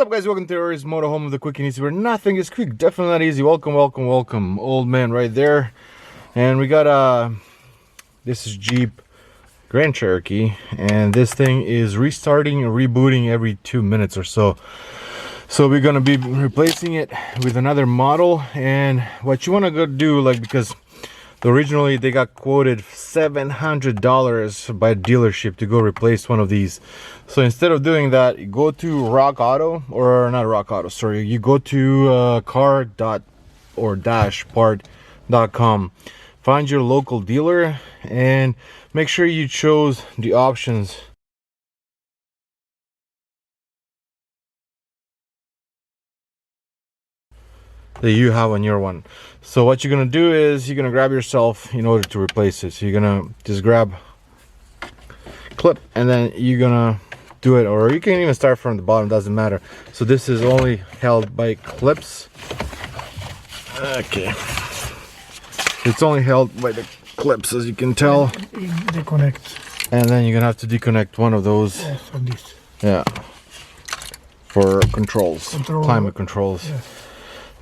up, guys? Welcome to Ari's Moto, home of the quick and easy, where nothing is quick, definitely not easy. Welcome, welcome, welcome. Old man right there. And we got this is Jeep Grand Cherokee, and this thing is restarting and rebooting every 2 minutes or so. So we're gonna be replacing it with another model. And what you want to go do, like, because originally they got quoted $700 by a dealership to go replace one of these. So instead of doing that, you go to Rock Auto, or not Rock Auto, sorry, you go to car.or-part.com, find your local dealer and make sure you chose the options that you have on your one. So what you're gonna do is you're gonna grab yourself in order to replace it. So you're gonna just grab clip and then you're gonna do it, or you can even start from the bottom, doesn't matter. So this is only held by clips. Okay, it's only held by the clips, as you can tell. Deconnect. And then you're gonna have to disconnect one of those. Yes, on this. Yeah, for controls, climate controls. Yes.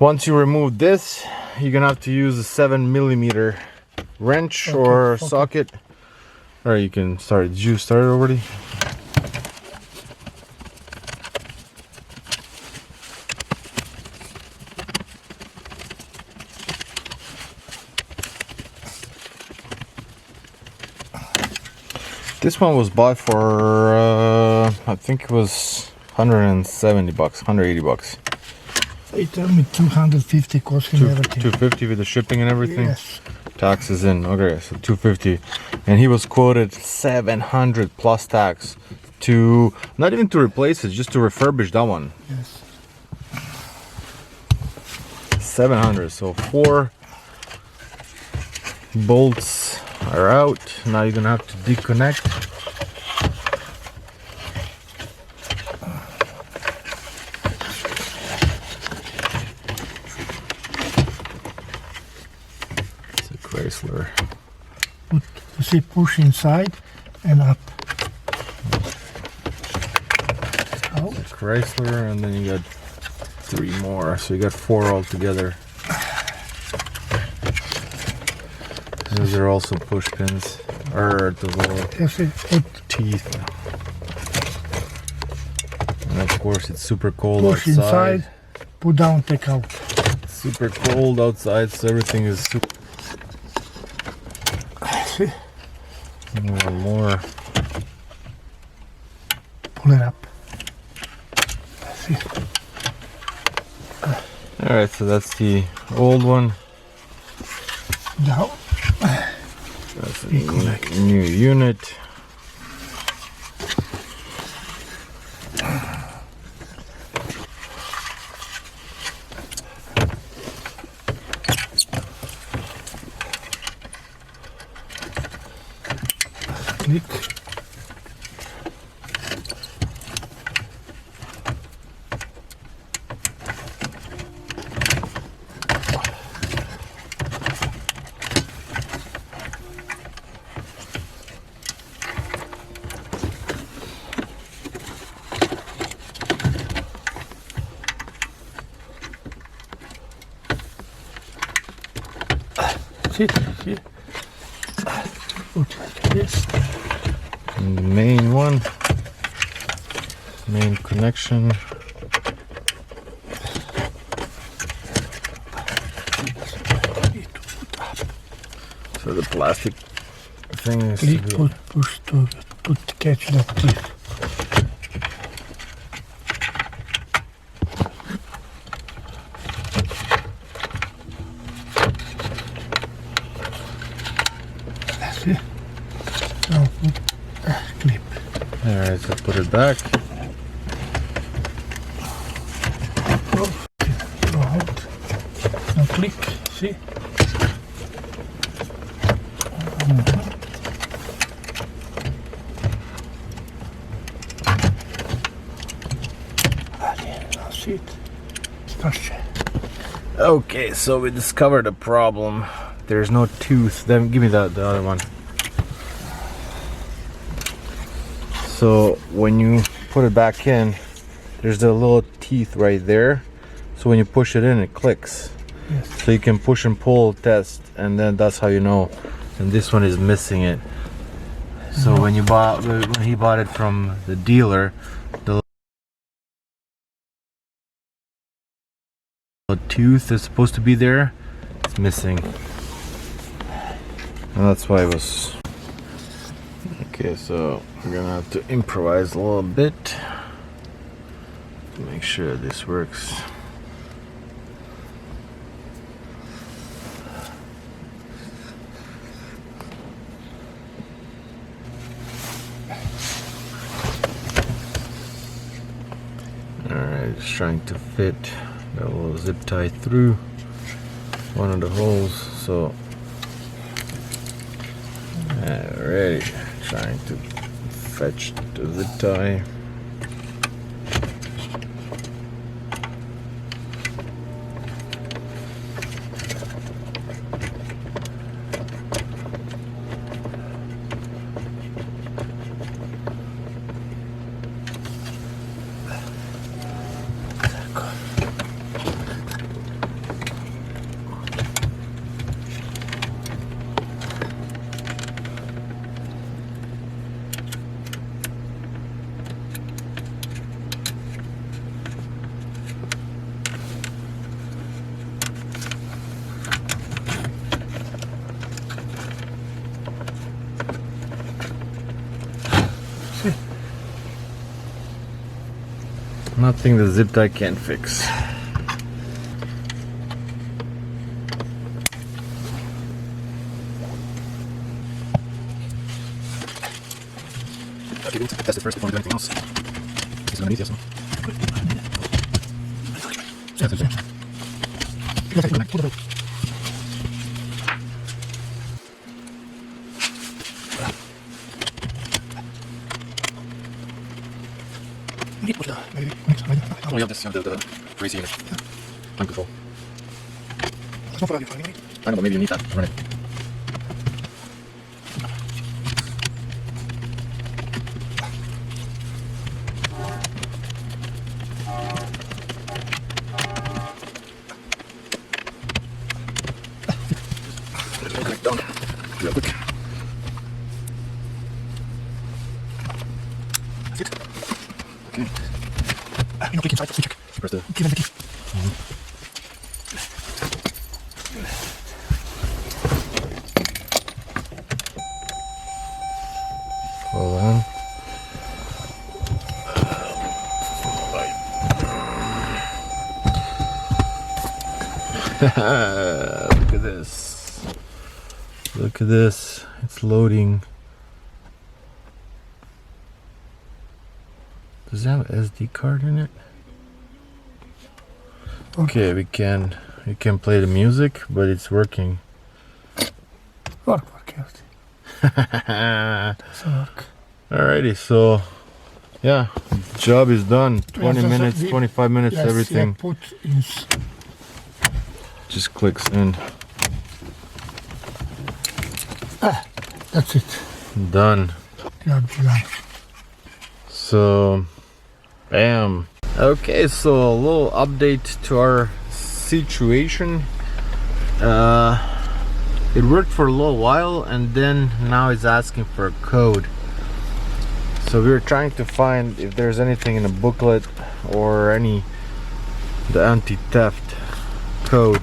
Once you remove this, you're gonna have to use a 7mm wrench or socket. Or you can start. Did you start it already? This one was bought for I think it was 170 bucks, 180 bucks. They tell me 250 costing everything. 250 with the shipping and everything? Yes. Taxes in. Okay, so 250. And he was quoted 700 plus tax to, not even to replace it, just to refurbish that one. Yes. 700. So 4 bolts are out. Now you're gonna have to disconnect. It's a Chrysler. You see, push inside and up. Out. It's a Chrysler, and then you got 3 more, so you got 4 altogether. Those are also push pins, or the little teeth. And of course, it's super cold push outside. Inside, put down, take out. It's super cold outside, so everything is super. See? More. Pull it up. See? All right, so that's the old one. Down. That's a new unit. Click. See? Put like this. And the main one, main connection. So the plastic thing is Click, push to catch that teeth. Now put clip. Alright, so put it back. Go out. Now click. See? Now see it. Starch. Okay, so we discovered a problem. There's no tooth. Then give me the other one. So when you put it back in, there's the little teeth right there. So when you push it in, it clicks. Yes. So you can push and pull test, and then that's how you know. And this one is missing it. So when he bought it from the dealer, the tooth is supposed to be there. It's missing. And that's why it was. Okay, so we're gonna have to improvise a little bit to make sure this works. Alright, just trying to fit that little zip tie through one of the holes. So, alright, trying to fetch the zip tie. Nothing the zip tie can't fix. Okay, we'll test it first before we do anything else. Is it underneath? Yes. Oh, we have this, the crazy time control. I know, but maybe you need that to run it. Connect down real quick. That's it. Okay. No click inside, check. Press the key. Hold on. Look at this. Look at this. It's loading. Does it have an SD card in it? Okay, we can play the music, but it's working. Work out. Alrighty, so yeah, job is done. 20 minutes, 25 minutes, yes, everything. Yeah, put in. Just clicks in. That's it. Done. Job done. So, bam. Okay, so a little update to our situation. It worked for a little while, and then now it's asking for a code. So we were trying to find if there's anything in the booklet or the anti-theft code,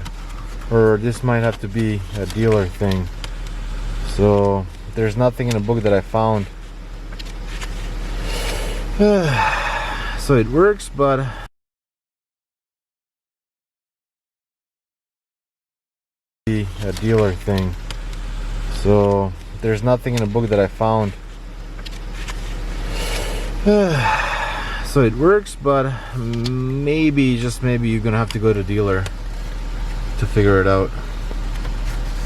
or this might have to be a dealer thing. So there's nothing in the book that I found. So it works, but a dealer thing. So there's nothing in the book that I found. So it works, but maybe, just maybe, you're gonna have to go to dealer to figure it out,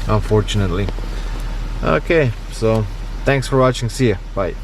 unfortunately. Okay, so thanks for watching. See ya. Bye.